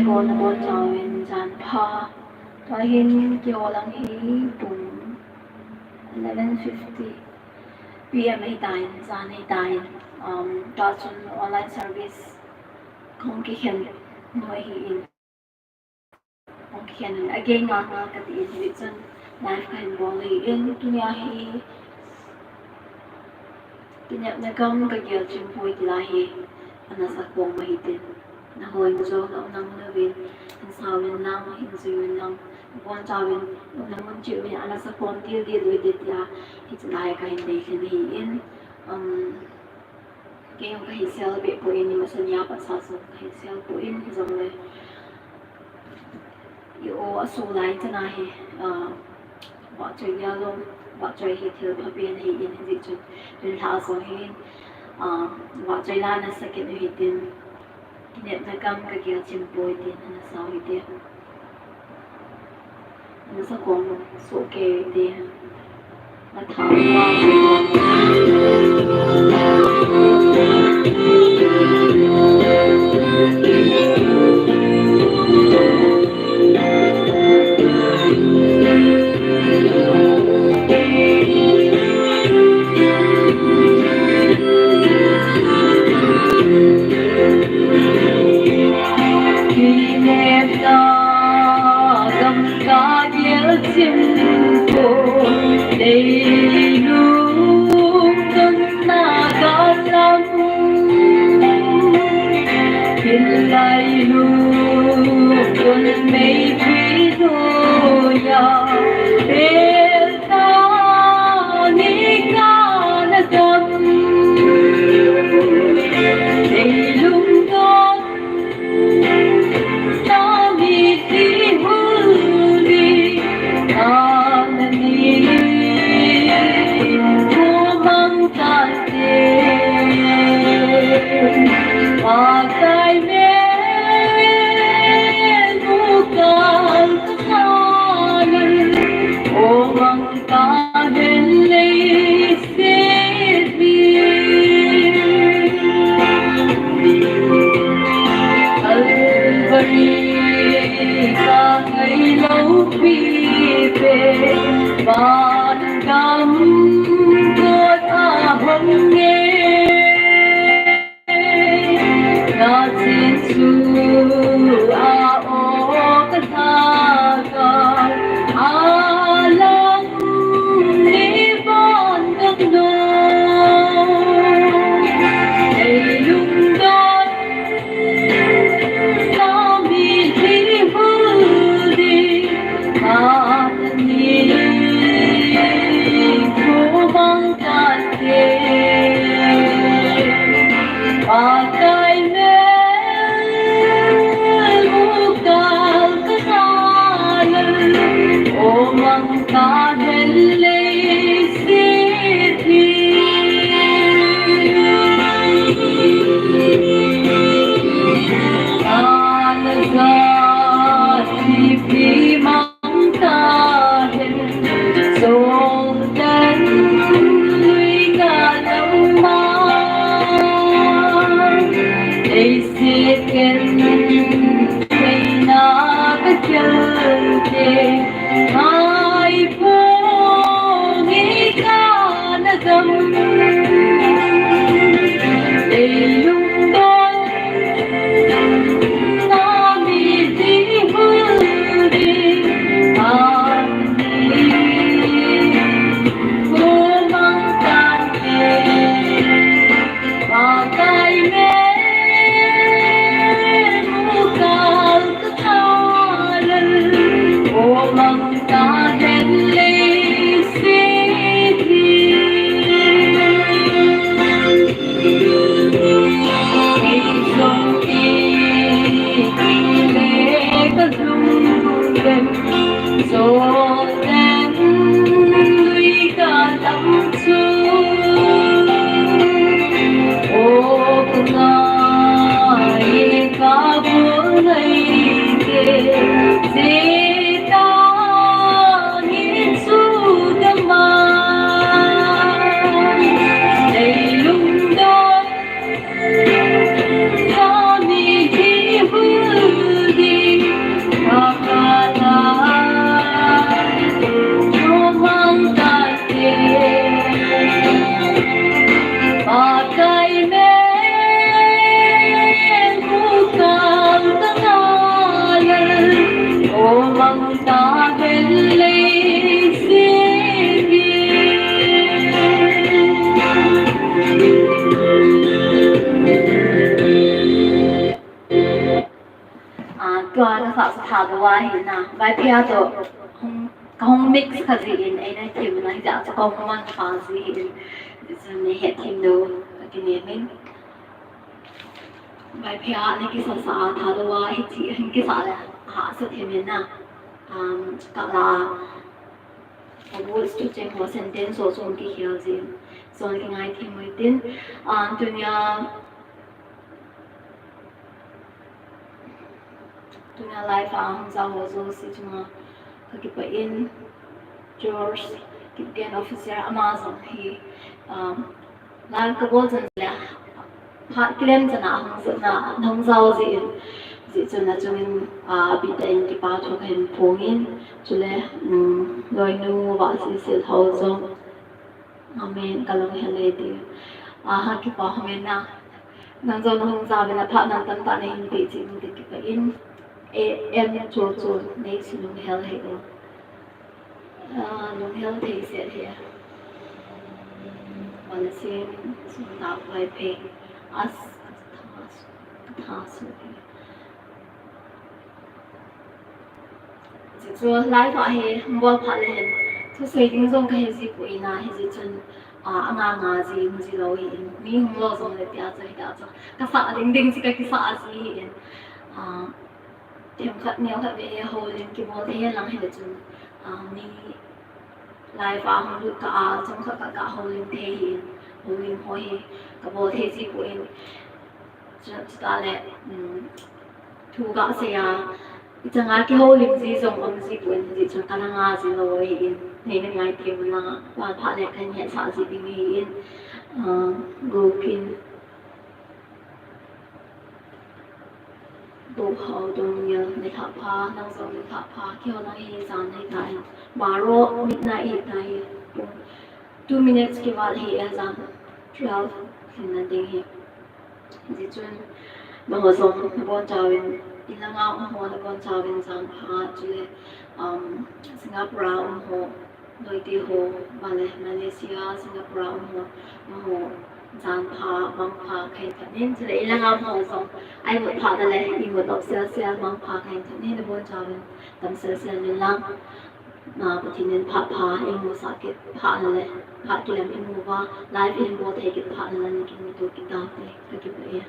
ho na bon Chaovin jan pha to hin ki olang hi pum 11:50 PM hi tain jan hi tain ta chun online service không ki khen noi hi in không ki khen again nga ka ti in chun life kan boli in tunya hi Kinep na kam Kagel Chimpoi tilahi ana Sakhom mahitin na hoy jo na nang navin in sawin nang in zuin nang bon Chaovin nang mon chiu ni ana Sakhom til di lui dit ya itlai ka hindi khin hi in kayong kahisel be po in ni masanya pa sa so kahisel po in zong le yo asulai tanahi wa chơi yalo wa chơi hi thil phapian hi in hi chun tin tha so hi wa chơi la na sakit hi tin Kinep na kam Kagel Chimpoi tin na sa hi te na sa kong so ke te na tha Kagel Chimpoi đầy lúc cơn na gạt lắm hiện lại lúc cơn mây thủy thôi ya bên ta ni ca na cầm đầy lúc đó ta mi đi Pakai bukan kesalahan orang tahan listri alberi kahai lau pipe ban kam kot aham nghe Su a o ka tha ka alang ni bon gam no ei lung don ta mi thi hu di a ni ko bang ta te pakai Kagel city alagati primang Kagel soldan lui kalamang isikin kay nakakylte Oh cái sao thả đồ ai hiện na bài phía đó không mix cái gì in ấy này thì mình lại giả cho con mang phá gì in rồi này hết thêm đồ cái này mình bài phía này cái sao thả đồ ai thì cái sao là hạ sự thêm mình na cả là words to change một sentence so so cái hiểu gì so cái ngay thêm mới tin dunia life giao hồ zo si chuma cái bài in George cái gen officer Amazon hi live cái bộ dân là phát claim cho na hong giao gì cho na chúng bị tên cái bao cho cái phone in cho nên rồi nu và si thâu zo amen kalong hele đi ha cái bao amen na nang zo hong giao bên là phát nang tan tan này bị gì cái bài in em cho lấy sự lung hell hay đó lung hell thì sẽ thế mà là xem tạo bài pe as thas chỉ cho lái phải hay mua phải lên cho xây dựng trong cái gì của ina hay gì chân ngà gì lâu hiện mi không lo trong để tiệt cho cái phạ đinh chỉ cái phạ gì hiện thêm khát nhiều khát về hồ lên cái bộ thế lăng hay là chừng ni lại vào không được cả trong cả hồ lên thế hiện hồ lên hồi cái bộ thế gì của em chúng ta lại thu cả xe chẳng ai cái hồ lên gì giống ông gì của em gì chúng ta đang ngã gì rồi hiện này là ngày thêm là và phát lại cái hiện sản gì bên hiện broken bộ hậu đông nhớ để thả pha năng sống để thả pha kêu năng hi san hay tại baro midnight tại 2 minutes के बाद ही azan 12 फिर दिन ही जिचुन महसम bon chawin ilanga ho na bon chawin san pha chule Singapore ho noiti ho Malaysia Singapore ho gian pha mang pha khen nên chỉ lấy lang ao hồ xong ai một pha đó lấy đi một đọc xe mang pha khen nên là bốn cháu mình tầm xe lên lang mà bữa nên pha em mua sạc cái pha này pha cái làm em mua va live em mua thấy cái pha này là cái mình tôi cái tao cái vậy